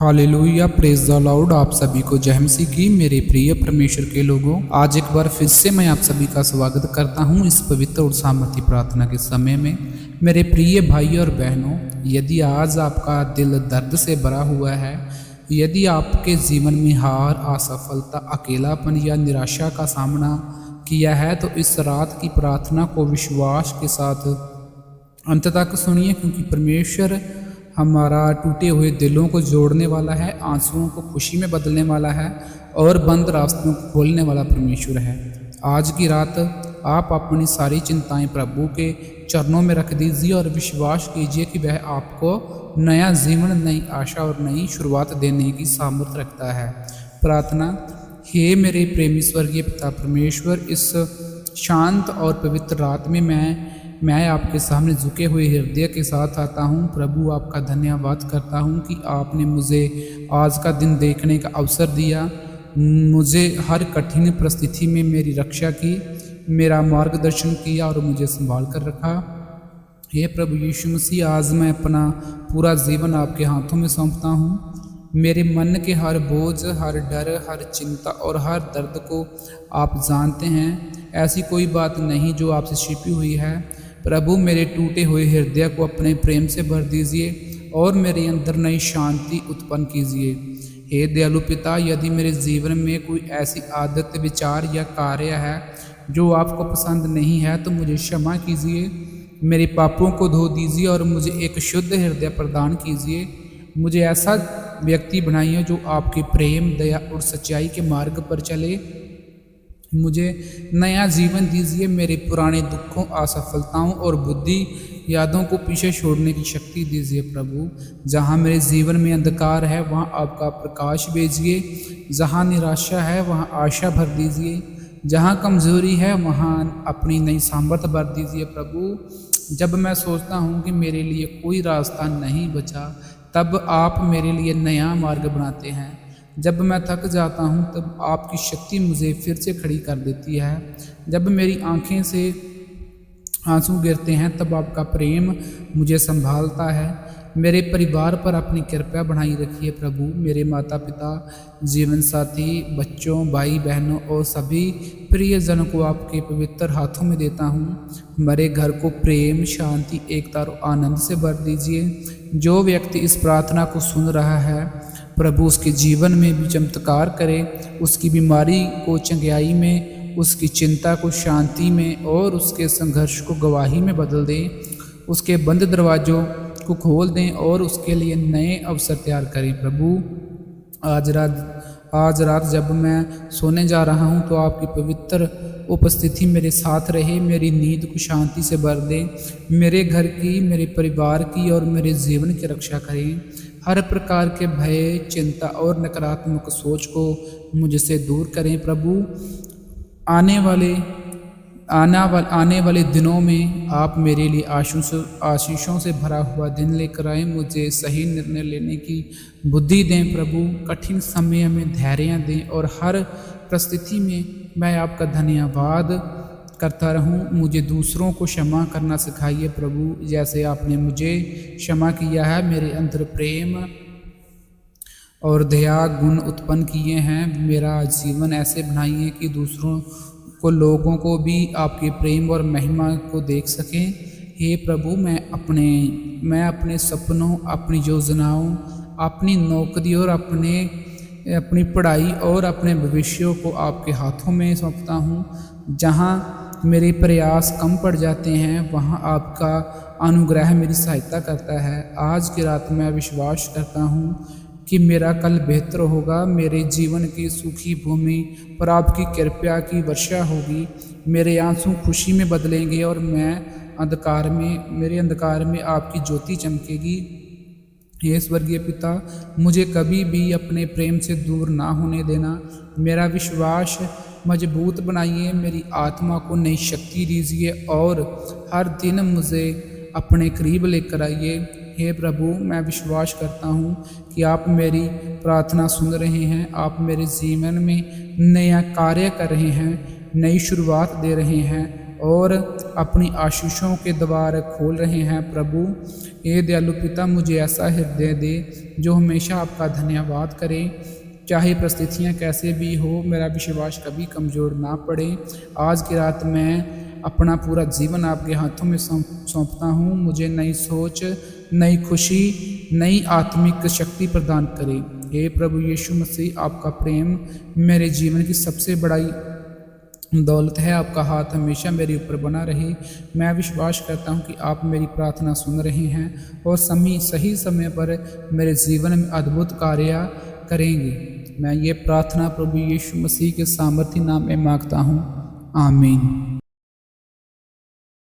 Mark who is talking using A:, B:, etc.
A: Hallelujah, praise the Lord. आप सभी को जय मसीह की। मेरे प्रिय परमेश्वर के लोगों, आज एक बार फिर से मैं आप सभी का स्वागत करता हूं इस पवित्र और सामर्थी प्रार्थना के समय में। मेरे प्रिय भाई और बहनों, यदि आज आपका दिल दर्द से भरा हुआ है, यदि आपके जीवन में हार, असफलता, अकेलापन या निराशा का सामना किया है, तो इस रात की प्रार्थना को विश्वास के साथ अंत तक सुनिए, क्योंकि परमेश्वर हमारा टूटे हुए दिलों को जोड़ने वाला है, आंसुओं को खुशी में बदलने वाला है और बंद रास्तों को खोलने वाला परमेश्वर है। आज की रात आप अपनी सारी चिंताएं प्रभु के चरणों में रख दीजिए और विश्वास कीजिए कि वह आपको नया जीवन, नई आशा और नई शुरुआत देने की सामर्थ्य रखता है। प्रार्थना। हे मेरे प्रेमी स्वर्गीय पिता परमेश्वर, इस शांत और पवित्र रात में मैं आपके सामने झुके हुए हृदय के साथ आता हूँ। प्रभु, आपका धन्यवाद करता हूँ कि आपने मुझे आज का दिन देखने का अवसर दिया, मुझे हर कठिन परिस्थिति में मेरी रक्षा की, मेरा मार्गदर्शन किया और मुझे संभाल कर रखा। हे प्रभु यीशु मसीह, आज मैं अपना पूरा जीवन आपके हाथों में सौंपता हूँ। मेरे मन के हर बोझ, हर डर, हर चिंता और हर दर्द को आप जानते हैं। ऐसी कोई बात नहीं जो आपसे छिपी हुई है। प्रभु, मेरे टूटे हुए हृदय को अपने प्रेम से भर दीजिए और मेरे अंदर नई शांति उत्पन्न कीजिए। हे दयालु पिता, यदि मेरे जीवन में कोई ऐसी आदत, विचार या कार्य है जो आपको पसंद नहीं है, तो मुझे क्षमा कीजिए। मेरे पापों को धो दीजिए और मुझे एक शुद्ध हृदय प्रदान कीजिए। मुझे ऐसा व्यक्ति बनाइए जो आपके प्रेम, दया और सच्चाई के मार्ग पर चले। मुझे नया जीवन दीजिए। मेरे पुराने दुखों, असफलताओं और बुद्धि यादों को पीछे छोड़ने की शक्ति दीजिए। प्रभु, जहाँ मेरे जीवन में अंधकार है, वहाँ आपका प्रकाश भेजिए। जहाँ निराशा है, वहाँ आशा भर दीजिए। जहाँ कमजोरी है, वहाँ अपनी नई सामर्थ्य भर दीजिए। प्रभु, जब मैं सोचता हूँ कि मेरे लिए कोई रास्ता नहीं बचा, तब आप मेरे लिए नया मार्ग बनाते हैं। जब मैं थक जाता हूँ, तब आपकी शक्ति मुझे फिर से खड़ी कर देती है। जब मेरी आंखें से आंसू गिरते हैं, तब आपका प्रेम मुझे संभालता है। मेरे परिवार पर अपनी कृपा बनाई रखिए। प्रभु, मेरे माता पिता, जीवन साथी, बच्चों, भाई बहनों और सभी प्रियजनों को आपके पवित्र हाथों में देता हूँ। हमारे घर को प्रेम, शांति, एकता और आनंद से भर दीजिए। जो व्यक्ति इस प्रार्थना को सुन रहा है, प्रभु उसके जीवन में भी चमत्कार करे, उसकी बीमारी को चंगाई में, उसकी चिंता को शांति में और उसके संघर्ष को गवाही में बदल दें। उसके बंद दरवाजों को खोल दें और उसके लिए नए अवसर तैयार करें। प्रभु, आज रात जब मैं सोने जा रहा हूँ, तो आपकी पवित्र उपस्थिति मेरे साथ रहे। मेरी नींद को शांति से भर दें। मेरे घर की, मेरे परिवार की और मेरे जीवन की रक्षा करें। हर प्रकार के भय, चिंता और नकारात्मक सोच को मुझसे दूर करें। प्रभु, आने वाले दिनों में आप मेरे लिए आशीषों से भरा हुआ दिन लेकर आए। मुझे सही निर्णय लेने की बुद्धि दें। प्रभु, कठिन समय में धैर्य दें और हर परिस्थिति में मैं आपका धन्यवाद करता रहूं। मुझे दूसरों को क्षमा करना सिखाइए। प्रभु, जैसे आपने मुझे क्षमा किया है, मेरे अंदर प्रेम और दया गुण उत्पन्न किए हैं। मेरा जीवन ऐसे बनाइए कि दूसरों को, लोगों को भी आपके प्रेम और महिमा को देख सकें। हे प्रभु, मैं अपने सपनों, अपनी योजनाओं, अपनी नौकरी और अपनी पढ़ाई और अपने भविष्य को आपके हाथों में सौंपता हूँ। जहाँ मेरे प्रयास कम पड़ जाते हैं, वहाँ आपका अनुग्रह मेरी सहायता करता है। आज की रात मैं विश्वास करता हूँ कि मेरा कल बेहतर होगा। मेरे जीवन की सूखी भूमि पर आपकी कृपा की वर्षा होगी। मेरे आंसू खुशी में बदलेंगे और मेरे अंधकार में आपकी ज्योति चमकेगी। हे स्वर्गीय पिता, मुझे कभी भी अपने प्रेम से दूर ना होने देना। मेरा विश्वास मजबूत बनाइए। मेरी आत्मा को नई शक्ति दीजिए और हर दिन मुझे अपने करीब लेकर आइए। हे प्रभु, मैं विश्वास करता हूँ कि आप मेरी प्रार्थना सुन रहे हैं। आप मेरे जीवन में नया कार्य कर रहे हैं, नई शुरुआत दे रहे हैं और अपनी आशीषों के द्वार खोल रहे हैं। प्रभु हे दयालु पिता, मुझे ऐसा हृदय दे जो हमेशा आपका धन्यवाद करे। चाहे परिस्थितियाँ कैसे भी हो, मेरा विश्वास कभी कमज़ोर ना पड़े। आज की रात मैं अपना पूरा जीवन आपके हाथों में सौंपता हूँ। मुझे नई सोच, नई खुशी, नई आत्मिक शक्ति प्रदान करें। हे प्रभु यीशु मसीह, आपका प्रेम मेरे जीवन की सबसे बड़ी दौलत है। आपका हाथ हमेशा मेरे ऊपर बना रहे। मैं विश्वास करता हूँ कि आप मेरी प्रार्थना सुन रहे हैं और सही समय पर मेरे जीवन में अद्भुत कार्य करेंगे। मैं ये प्रार्थना प्रभु यीशु मसीह के सामर्थी नाम में मांगता हूँ। आमीन।